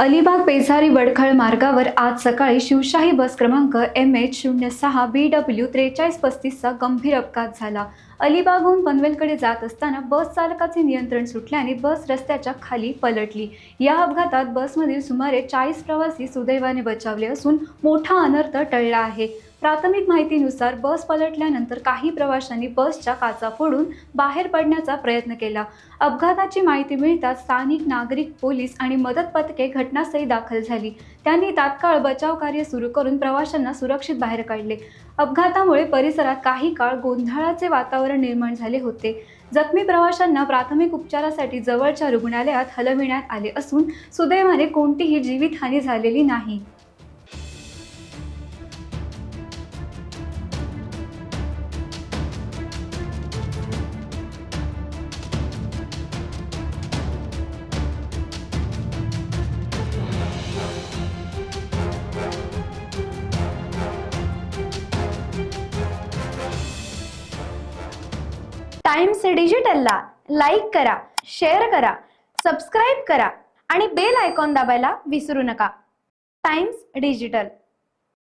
अलिबाग पेझारी वडखळ मार्गावर आज सकाळी शिवशाही बस क्रमांक MH06BW 4335 चा गंभीर अपघात झाला। अलिबागहून पनवेलकडे जात असताना बस चालकाचे नियंत्रण सुटल्याने बस रस्त्याच्या खाली पलटली। या अपघातात बसमधील सुमारे 40 प्रवासी सुदैवाने बचावले असून मोठा अनर्थ टळला आहे। प्राथमिक माहितीनुसार बस पलटल्यानंतर काही प्रवाशांनी बसच्या काचा फोडून बाहेर पडण्याचा प्रयत्न केला। अपघाताची माहिती मिळताच स्थानिक नागरिक, पोलीस आणि मदत पथके घटनास्थळी दाखल झाली। त्यांनी तात्काळ बचाव कार्य सुरू करून प्रवाशांना सुरक्षित बाहेर काढले। अपघातामुळे परिसरात काही काळ गोंधळाचे वातावरण निर्माण झाले होते। जखमी प्रवाशांना प्राथमिक उपचारासाठी जवळच्या रुग्णालयात हलविण्यात आले असून सुदैवाने कोणतीही जीवितहानी झालेली नाही। टाइम्स डिजिटलला लाईक करा, शेअर करा, सबस्क्राईब करा आणि बेल आयकॉन दाबायला विसरू नका। Times digital.